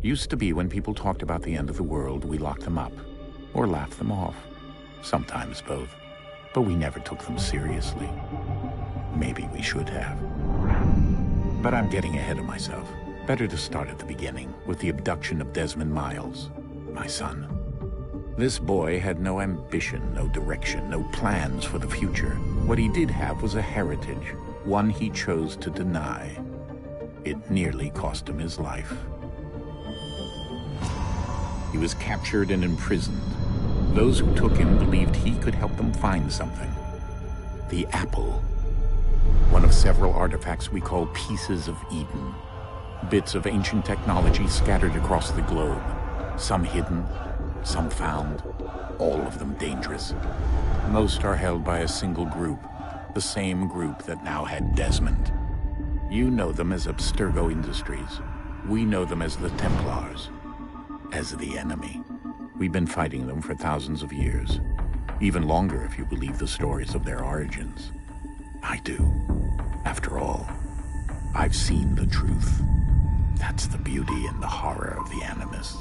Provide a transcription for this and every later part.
Used to be when people talked about the end of the world, we locked them up. Or laughed them off. Sometimes both. But we never took them seriously. Maybe we should have. But I'm getting ahead of myself. Better to start at the beginning, with the abduction of Desmond Miles, my son. This boy had no ambition, no direction, no plans for the future. What he did have was a heritage, one he chose to deny. It nearly cost him his life. He was captured and imprisoned. Those who took him believed he could help them find something. The apple. One of several artifacts we call Pieces of Eden. Bits of ancient technology scattered across the globe. Some hidden, some found, all of them dangerous. Most are held by a single group, the same group that now had Desmond. You know them as Abstergo Industries. We know them as the Templars, as the enemy. We've been fighting them for thousands of years, even longer if you believe the stories of their origins. I do. After all, I've seen the truth. That's the beauty and the horror of the Animus.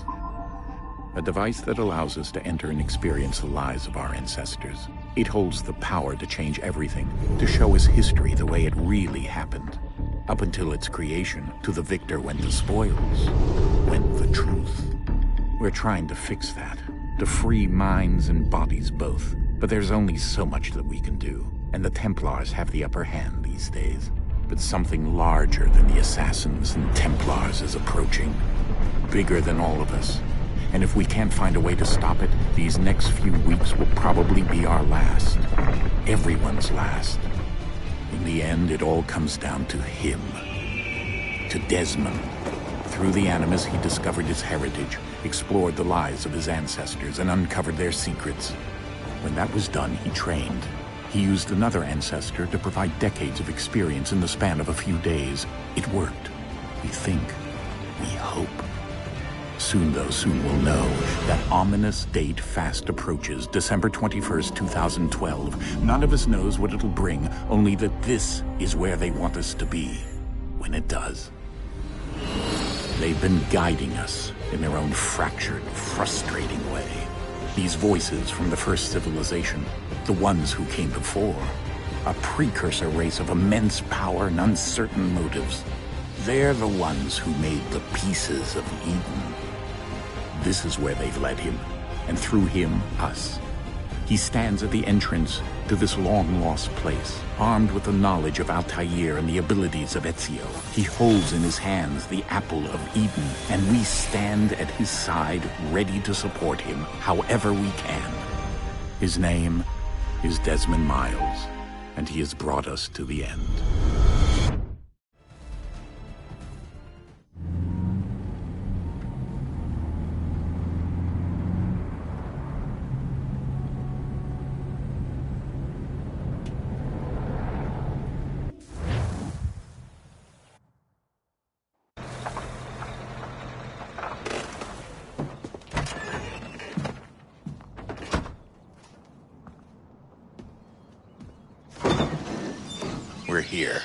A device that allows us to enter and experience the lives of our ancestors. It holds the power to change everything, to show us history the way it really happened. Up until its creation, to the victor went the spoils, went the truth. We're trying to fix that, to free minds and bodies both. But there's only so much that we can do, and the Templars have the upper hand these days. But something larger than the Assassins and Templars is approaching, bigger than all of us. And if we can't find a way to stop it, these next few weeks will probably be our last. Everyone's last. In the end, it all comes down to him. To Desmond. Through the Animus, he discovered his heritage, explored the lives of his ancestors, and uncovered their secrets. When that was done, he trained. He used another ancestor to provide decades of experience in the span of a few days. It worked. We think. We hope. Soon we'll know. That ominous date fast approaches, December 21st, 2012. None of us knows what it'll bring, only that this is where they want us to be, when it does. They've been guiding us in their own fractured, frustrating way. These voices from the first civilization, the ones who came before, a precursor race of immense power and uncertain motives. They're the ones who made the Pieces of Eden. This is where they've led him, and through him, us. He stands at the entrance to this long-lost place, armed with the knowledge of Altair and the abilities of Ezio. He holds in his hands the Apple of Eden, and we stand at his side, ready to support him however we can. His name is Desmond Miles, and he has brought us to the end. We're here.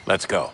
Let's go.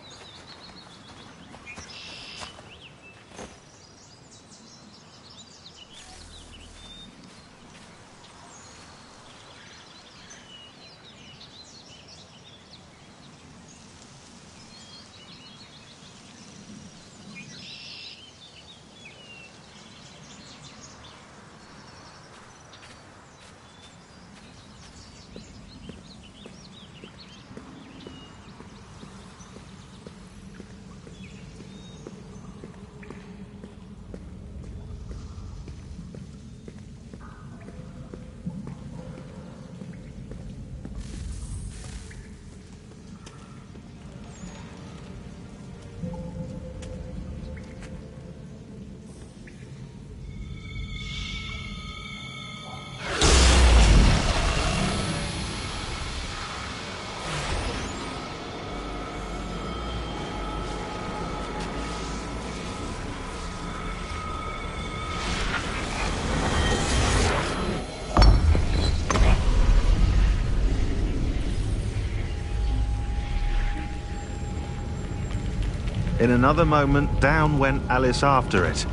In another moment, down went Alice after it,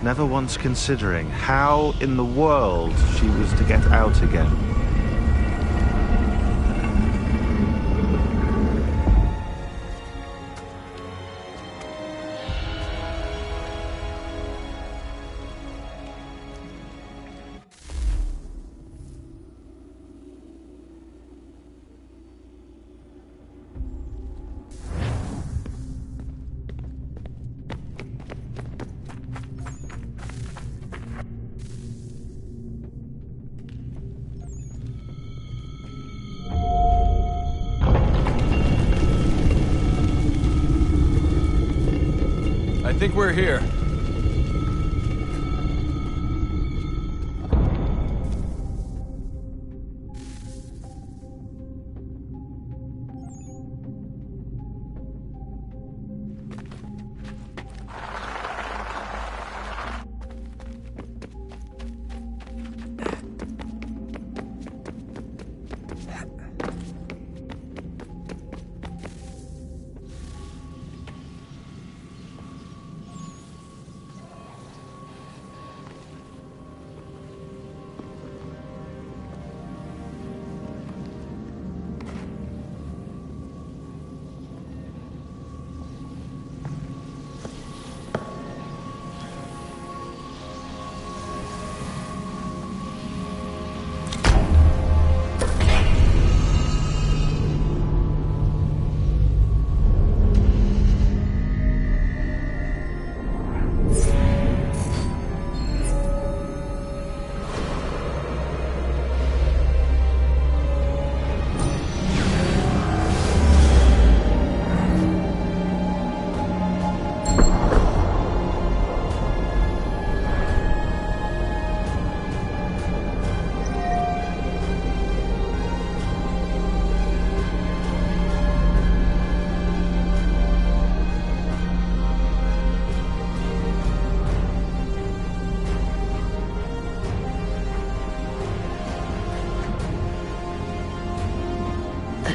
never once considering how in the world she was to get out again. I think we're here.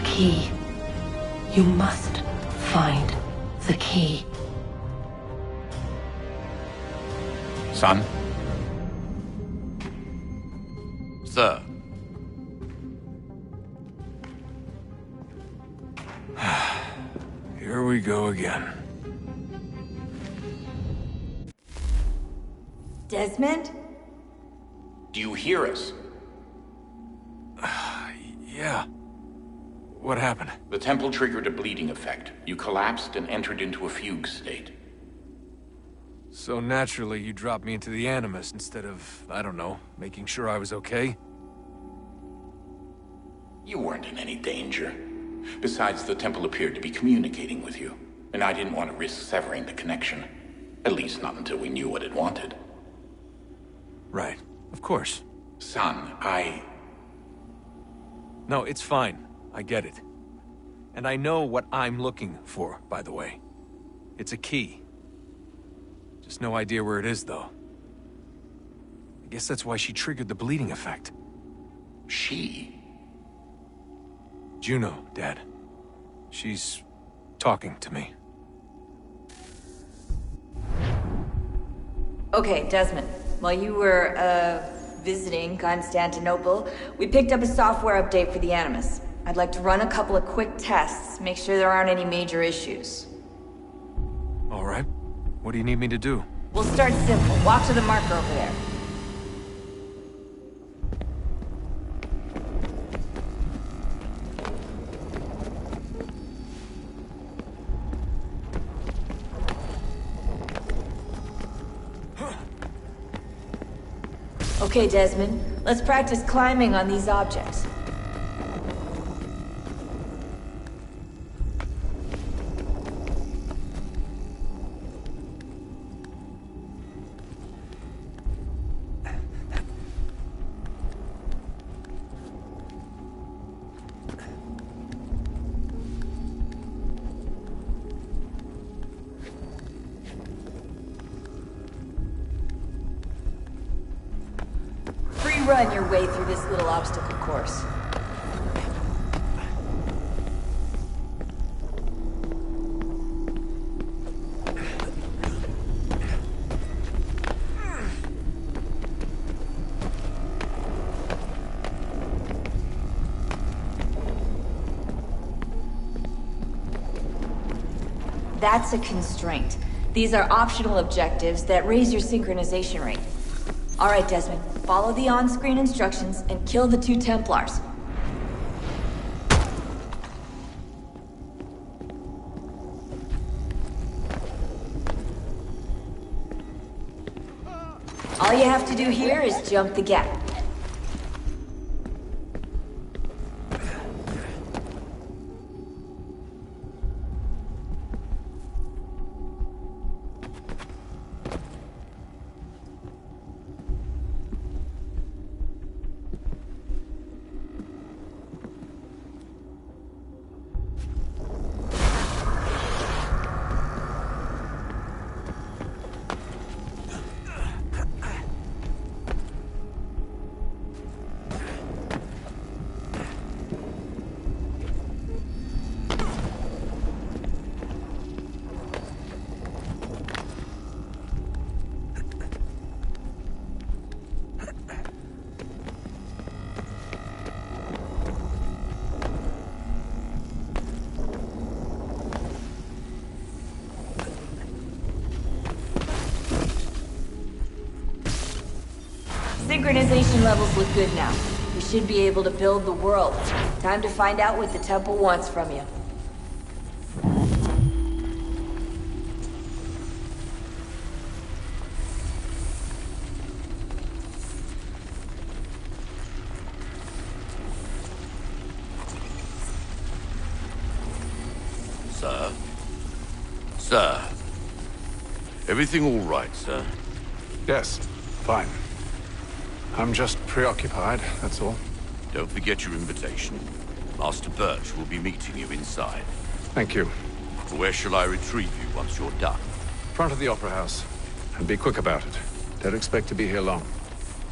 Key. You must find the key. Son? Sir. Here we go again. Desmond? Do you hear us? Yeah. What happened? The temple triggered a bleeding effect. You collapsed and entered into a fugue state. So naturally, you dropped me into the Animus instead of, I don't know, making sure I was okay? You weren't in any danger. Besides, the temple appeared to be communicating with you, and I didn't want to risk severing the connection. At least not until we knew what it wanted. Right. Of course. Son, No, it's fine. I get it. And I know what I'm looking for, by the way. It's a key. Just no idea where it is, though. I guess that's why she triggered the bleeding effect. She? Juno, Dad. She's talking to me. Okay, Desmond. While you were, visiting Constantinople, we picked up a software update for the Animus. I'd like to run a couple of quick tests, make sure there aren't any major issues. All right. What do you need me to do? We'll start simple. Walk to the marker over there. Okay, Desmond. Let's practice climbing on these objects. Run your way through this little obstacle course. That's a constraint. These are optional objectives that raise your synchronization rate. Alright, Desmond. Follow the on-screen instructions and kill the 2 Templars. All you have to do here is jump the gap. Synchronization levels look good now. We should be able to build the world. Time to find out what the temple wants from you. Sir? Sir? Everything all right, sir? Yes, fine. I'm just preoccupied, that's all. Don't forget your invitation. Master Birch will be meeting you inside. Thank you. Where shall I retrieve you once you're done? Front of the Opera House. And be quick about it. Don't expect to be here long.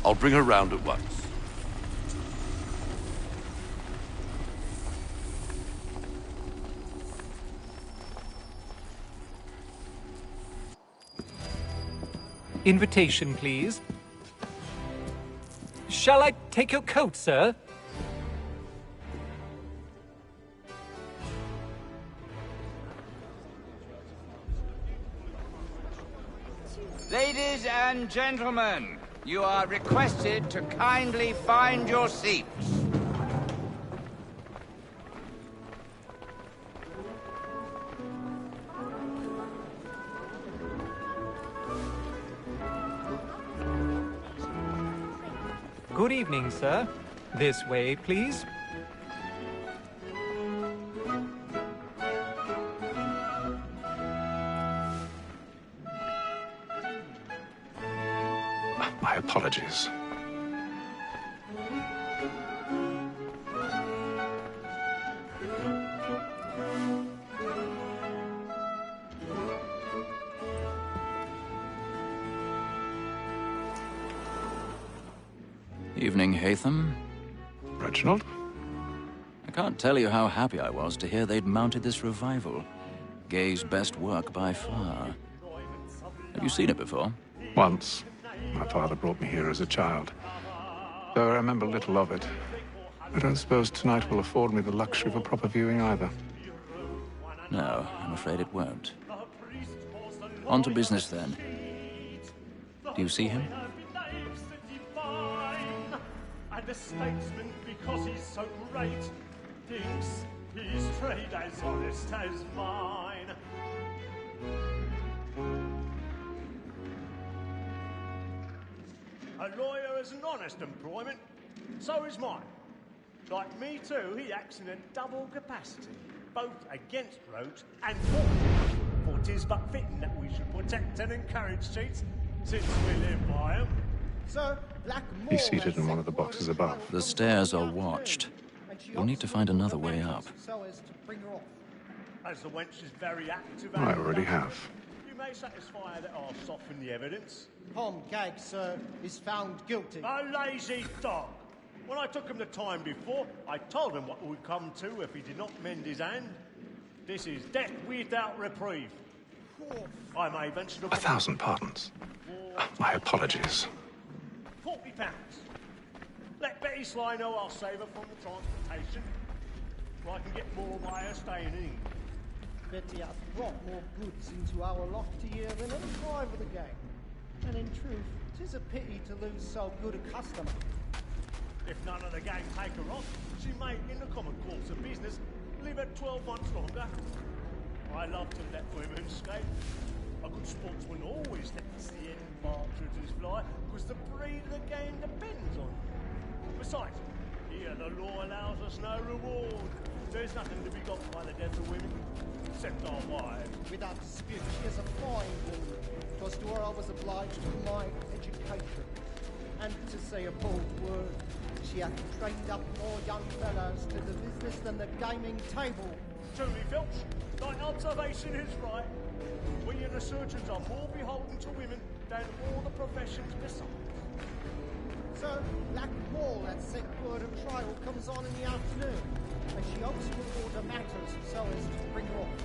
I'll bring her round at once. Invitation, please. Shall I take your coat, sir? Ladies and gentlemen, you are requested to kindly find your seats. Good evening, sir. This way, please. My apologies. Evening, Haytham. Reginald? I can't tell you how happy I was to hear they'd mounted this revival. Gay's best work by far. Have you seen it before? Once. My father brought me here as a child. Though I remember little of it. I don't suppose tonight will afford me the luxury of a proper viewing either. No, I'm afraid it won't. On to business, then. Do you see him? And a statesman because he's so great thinks his trade as honest as mine. A lawyer is an honest employment, so is mine. Like me too, he acts in a double capacity, both against rogues and for them. For 'tis but fitting that we should protect and encourage cheats, since we live by 'em. Sir, He's seated in one of the boxes above. The stairs are watched. You'll need to find another way up. As the wench is very active, I already have. You may satisfy that I'll soften the evidence. Tom Gag, sir, is found guilty. A lazy dog! When I took him the time before, I told him what would come to if he did not mend his hand. This is death without reprieve. I may venture to... 1,000 pardons. My apologies. £40. Let Betty Sly know I'll save her from the transportation, or I can get more by her staying in England. Betty hath brought more goods into our loft here than any time of the game. And in truth, 'tis a pity to lose so good a customer. If none of the gang take her off, she may, in the common course of business, live at 12 months longer. I love to let women escape. A good sportsman always lets the end partridges fly, because the breed of the game depends on it. Besides, here the law allows us no reward. There's nothing to be got by the death of women, except our wives. Without dispute, she is a fine woman. 'Twas to her I was obliged for my education. And to say a bold word, she hath trained up more young fellows to the business than the gaming table. Truly, Phelps, thy observation is right. We and the surgeons are more beholden to women than all the professions besides. So, Black Wall had sent word of trial comes on in the afternoon, and she hopes to order matters so as to bring her off.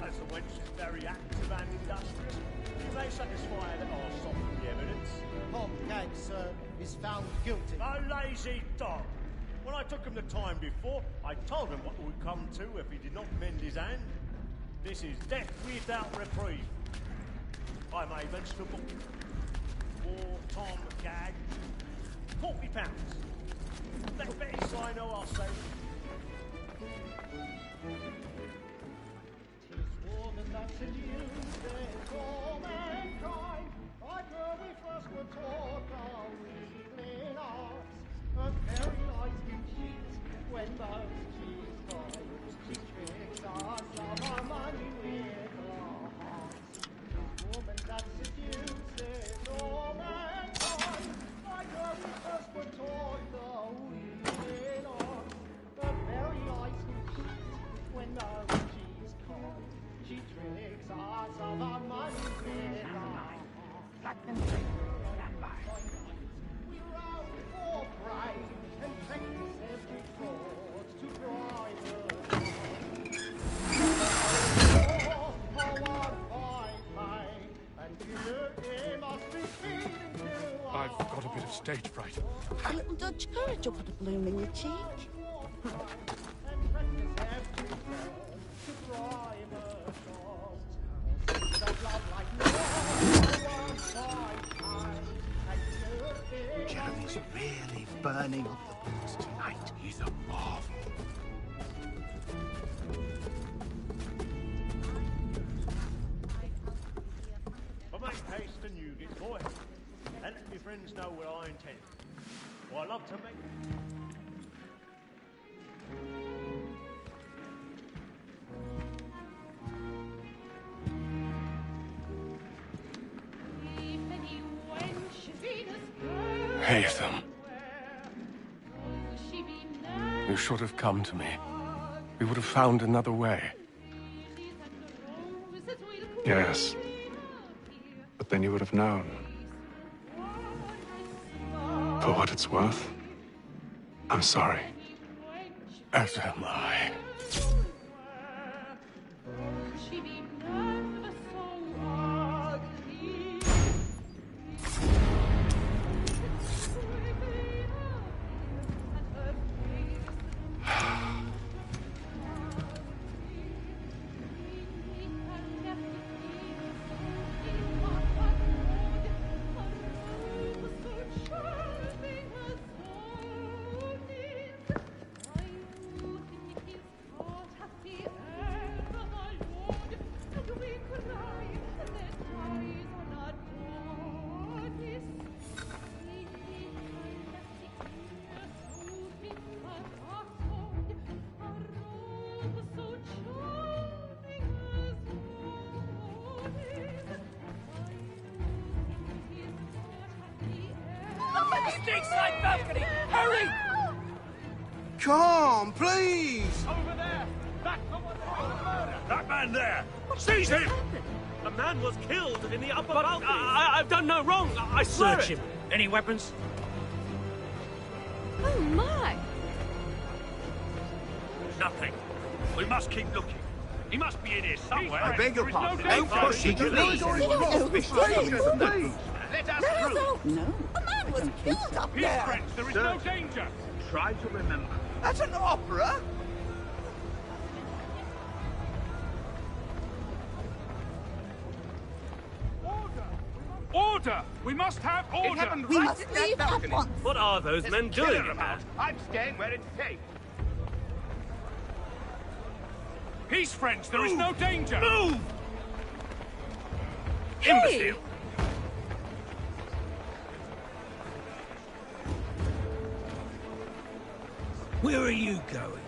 As the wench is very active and industrious, you may satisfy that I'll soften the evidence. Tom Gag, sir, is found guilty. A lazy dog! When I took him the time before, I told him what would come to if he did not mend his hand. This is death without reprieve. I may mention a book. For Tom Gag, £40. Let Betty sign or I'll say. Tis woman that seduces all mankind. Like her we first were taught our weakling arts. Her very eyes do cheat when both she's gone. She tricks us of our money with her hearts. Tis woman that seduces all mankind. Like her we first were taught the weakling arts. Her very eyes do cheat when both she's gone. She tricks us of our money with her hearts. We row for pride and practice every fraud to bribe her. I've got a bit of stage fright. A little Dutch courage will put a bloom in your cheek. Jeremy's really burning up the books tonight. He's a marvel. But make haste and you get boy, and let your friends know what I intend. For I love to make. Haytham. You should have come to me. We would have found another way. Yes. But then you would have known. For what it's worth, I'm sorry. As am I. Side balcony! Hurry! Come, please! Over there! That man there! Seize him! A man was killed in the upper But balcony. I've done no wrong. I swear Search it. him. Any weapons? Oh, my. Nothing. We must keep looking. He must be in here somewhere. I beg your There is pardon. no Don't push it, please. Please. Let us through. No. A man was killed up His there. friends, there is no danger. Try to remember. At an opera? Order! We must have order! We must leave at once. What are those men doing? I'm staying where it's safe. Peace, friends. There is no danger. Move! Hey! Imbecile! Where are you going?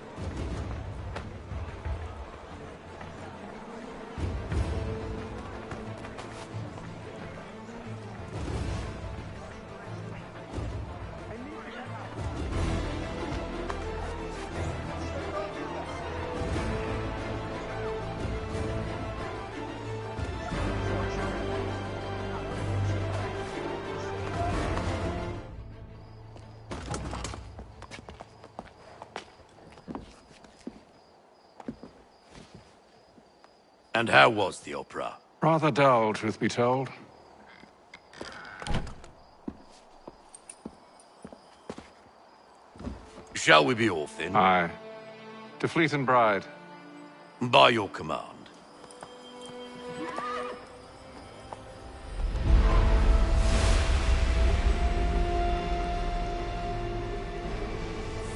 And how was the opera? Rather dull, truth be told. Shall we be off, then? Aye. To Fleet and Bride. By your command.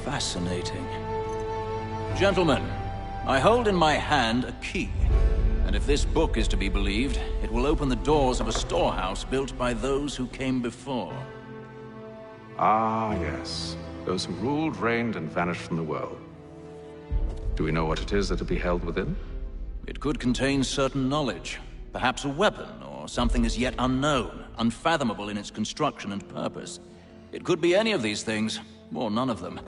Fascinating. Gentlemen, I hold in my hand a key. And if this book is to be believed, it will open the doors of a storehouse built by those who came before. Ah, yes. Those who ruled, reigned, and vanished from the world. Do we know what it is that will be held within? It could contain certain knowledge. Perhaps a weapon, or something as yet unknown, unfathomable in its construction and purpose. It could be any of these things, or none of them.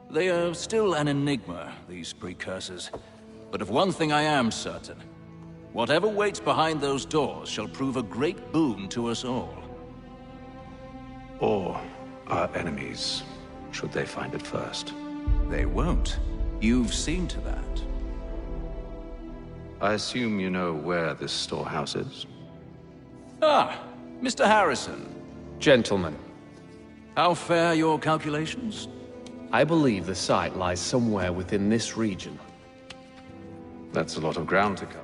They are still an enigma, these precursors. But of one thing I am certain. Whatever waits behind those doors shall prove a great boon to us all. Or our enemies, should they find it first. They won't. You've seen to that. I assume you know where this storehouse is? Ah, Mr. Harrison. Gentlemen, How fare your calculations? I believe the site lies somewhere within this region. That's a lot of ground to cover.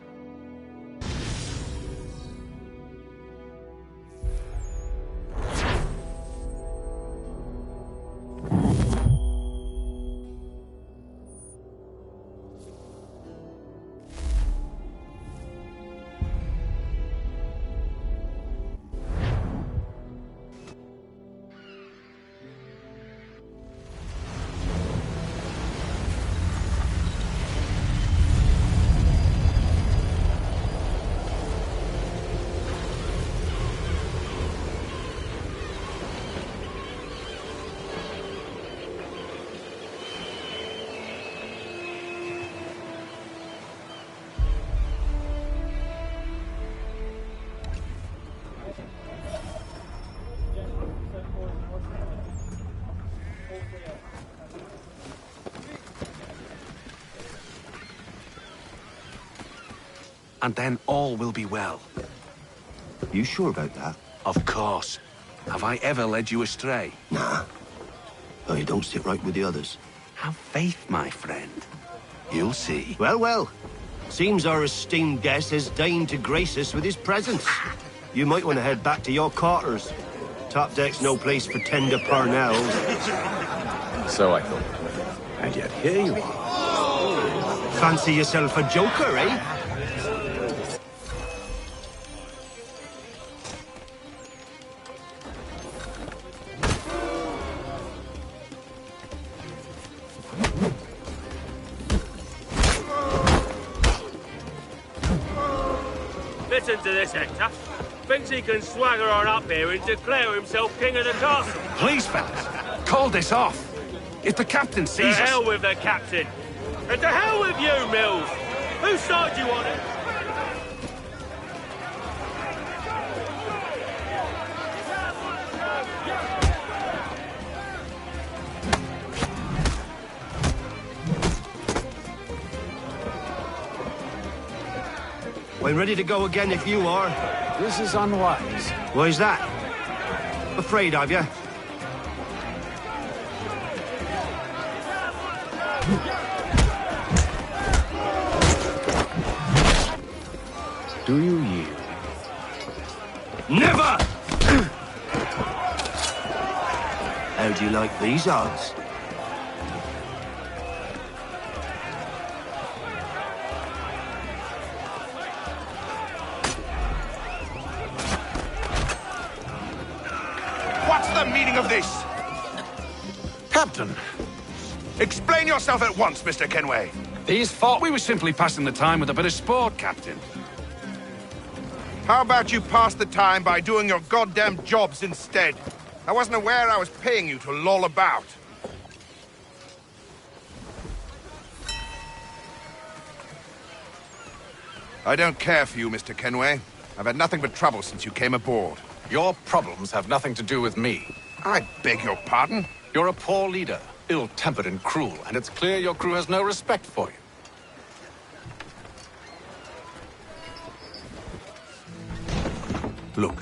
And then all will be well. You sure about that? Of course. Have I ever led you astray? Nah. Oh, you don't sit right with the others. Have faith, my friend. You'll see. Well, well. Seems our esteemed guest has deigned to grace us with his presence. You might want to head back to your quarters. Top deck's no place for tender parnells. So I thought. And yet here you are. Fancy yourself a joker, eh? Listen to this, Hector. Thinks he can swagger on up here and declare himself king of the castle. Please, fellas, call this off. If the captain To sees us... hell with the captain. And to hell with you, Mills. Whose side you on it? I'm ready to go again if you are. This is unwise. Why's that? Afraid of you? Do you yield? Never! How do you like these odds? What's the meaning of this? Captain! Explain yourself at once, Mr. Kenway. These thought we were simply passing the time with a bit of sport, Captain. How about you pass the time by doing your goddamn jobs instead? I wasn't aware I was paying you to loll about. I don't care for you, Mr. Kenway. I've had nothing but trouble since you came aboard. Your problems have nothing to do with me. I beg your pardon? You're a poor leader, ill-tempered and cruel, and it's clear your crew has no respect for you. Look,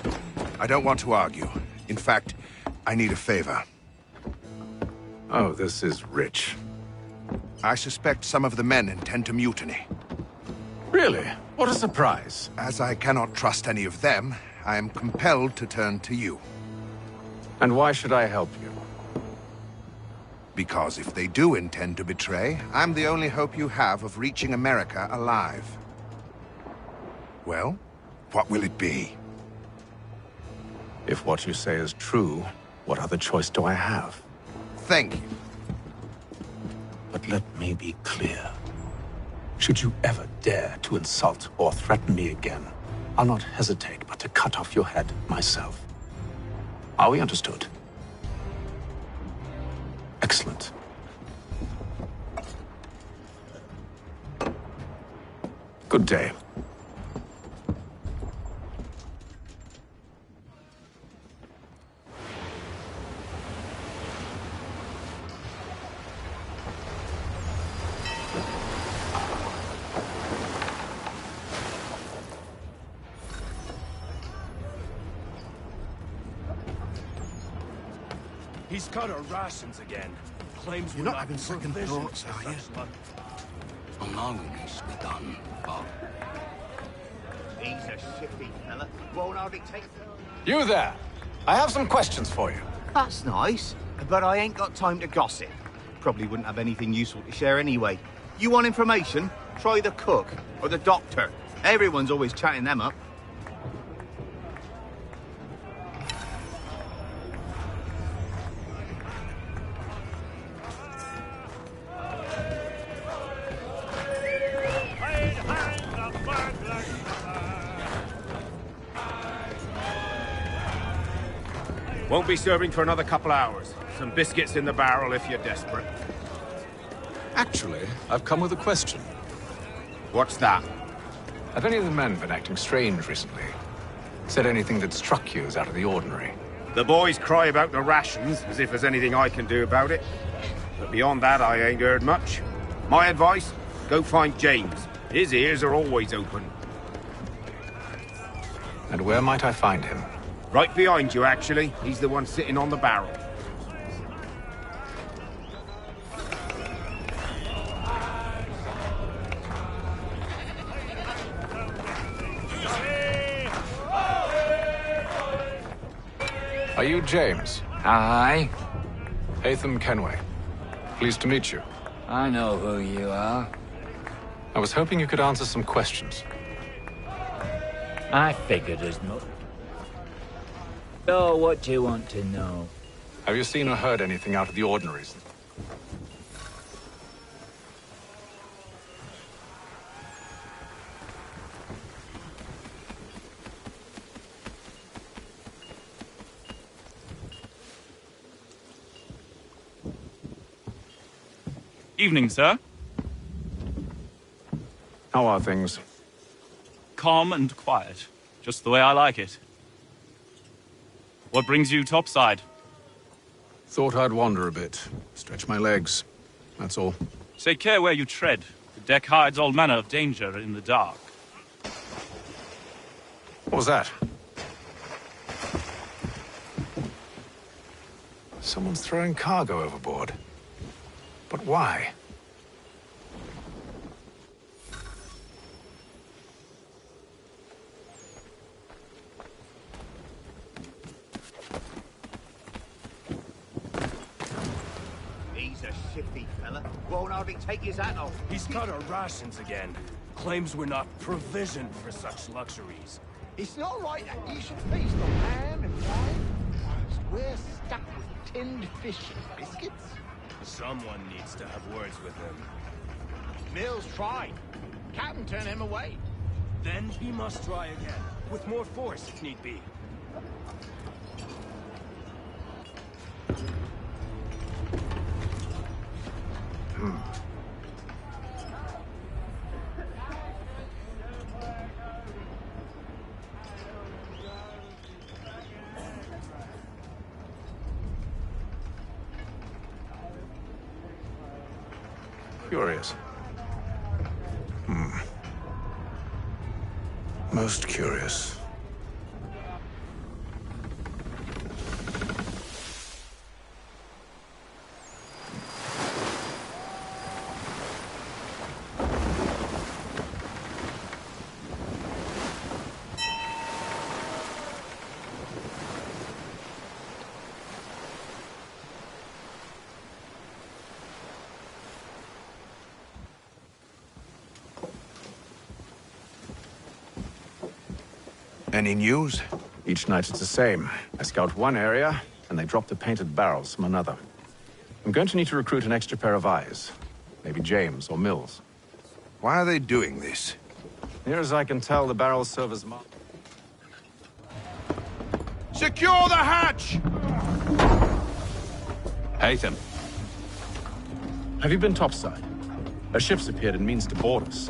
I don't want to argue. In fact, I need a favor. Oh, this is rich. I suspect some of the men intend to mutiny. Really? What a surprise. As I cannot trust any of them, I am compelled to turn to you. And why should I help you? Because if they do intend to betray, I'm the only hope you have of reaching America alive. Well, what will it be? If what you say is true, what other choice do I have? Thank you. But let me be clear. Should you ever dare to insult or threaten me again, I'll not hesitate but to cut off your head myself. Are we understood? Excellent. Good day. He's cut our rations again. Claims You're we're not having second provisions thoughts, for are you? such luck. I know it needs to be done, but... He's a shifty fella. Won't hardly take... You there! I have some questions for you. That's nice, but I ain't got time to gossip. Probably wouldn't have anything useful to share anyway. You want information? Try the cook or the doctor. Everyone's always chatting them up. Won't be serving for another couple hours. Some biscuits in the barrel if you're desperate. Actually, I've come with a question. What's that? Have any of the men been acting strange recently? Said anything that struck you as out of the ordinary? The boys cry about the rations, as if there's anything I can do about it. But beyond that, I ain't heard much. My advice? Go find James. His ears are always open. And where might I find him? Right behind you, actually. He's the one sitting on the barrel. Are you James? Aye. Haytham Kenway. Pleased to meet you. I know who you are. I was hoping you could answer some questions. I figured as much. So, what do you want to know? Have you seen or heard anything out of the ordinary? Evening, sir. How are things? Calm and quiet. Just the way I like it. What brings you topside? Thought I'd wander a bit. Stretch my legs. That's all. Take care where you tread. The deck hides all manner of danger in the dark. What was that? Someone's throwing cargo overboard. But why? Won't hardly take his hat off. He's cut our rations again. Claims we're not provisioned for such luxuries. It's not right that you should feast on ham and wine, whilst we're stuck with tinned fish and biscuits. Someone needs to have words with him. Mills tried. Captain turned him away. Then he must try again, with more force if need be. Curious. Most curious. Any news? Each night it's the same. I scout one area, and they drop the painted barrels from another. I'm going to need to recruit an extra pair of eyes. Maybe James or Mills. Why are they doing this? Near as I can tell, the barrels serve as Secure the hatch! Haytham. Have you been topside? A ship's appeared and means to board us.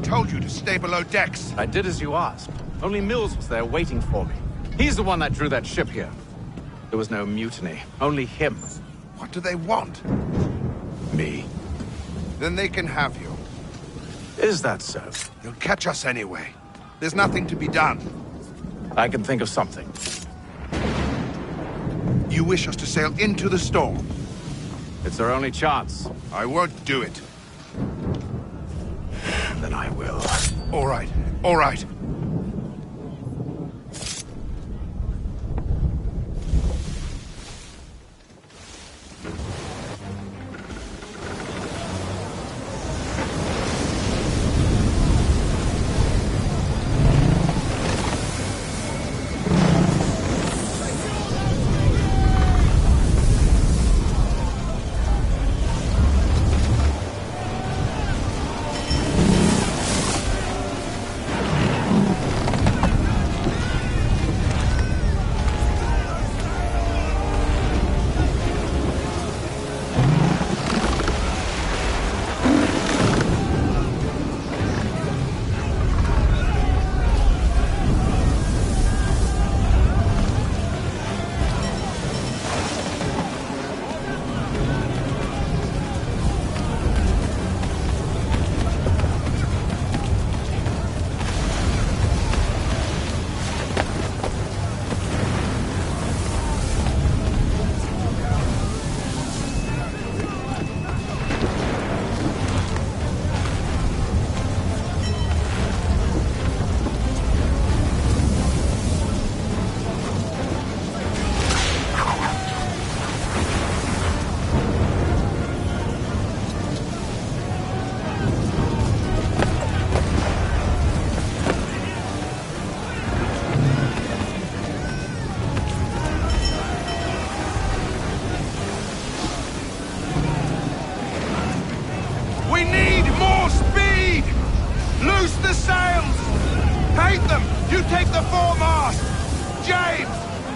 Told you to stay below decks. I did as you asked. Only Mills was there waiting for me. He's the one that drew that ship here. There was no mutiny, only him. What do they want? Me. Then they can have you. Is that so? They'll catch us anyway. There's nothing to be done. I can think of something. You wish us to sail into the storm? It's our only chance. I won't do it. Then I will. All right. All right.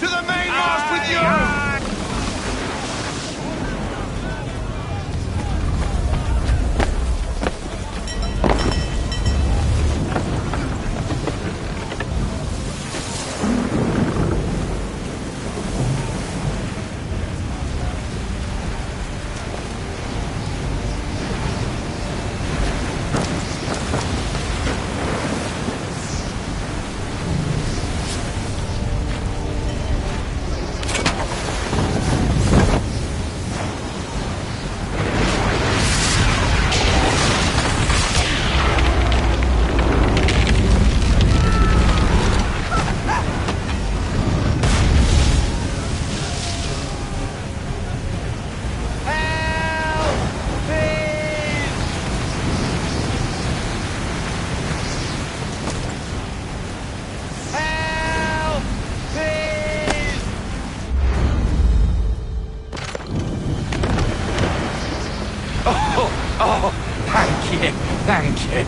To the mainmast with you! Oh, thank you. Thank you.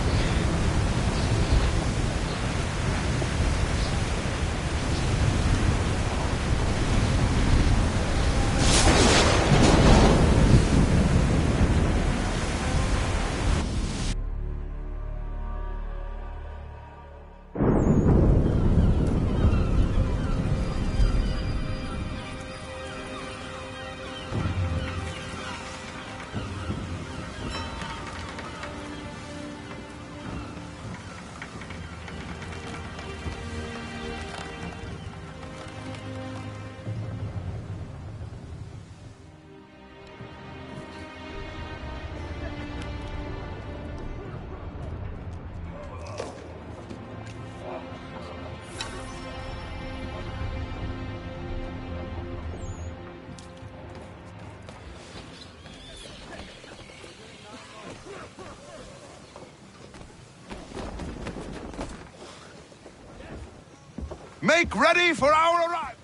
Make ready for our arrival!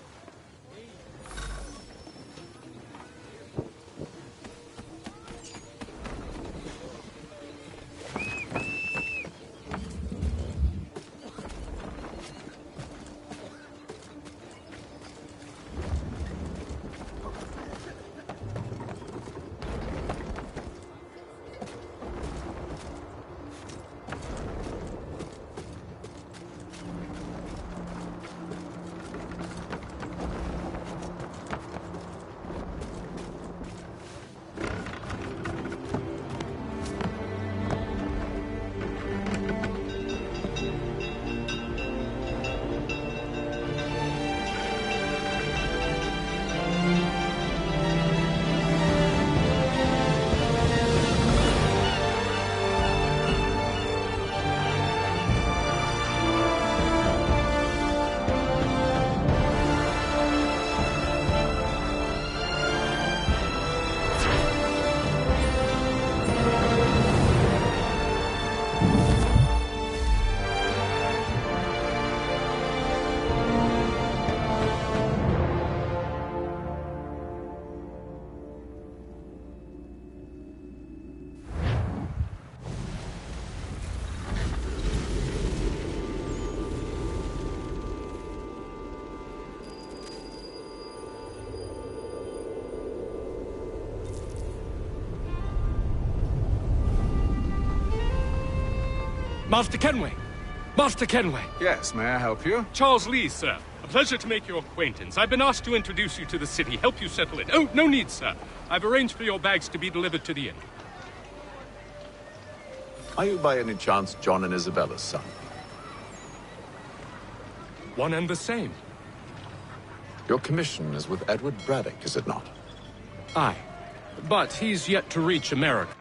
Master Kenway! Master Kenway! Yes, may I help you? Charles Lee, sir. A pleasure to make your acquaintance. I've been asked to introduce you to the city, help you settle it. Oh, no need, sir. I've arranged for your bags to be delivered to the inn. Are you by any chance John and Isabella's son? One and the same. Your commission is with Edward Braddock, is it not? Aye. But he's yet to reach America.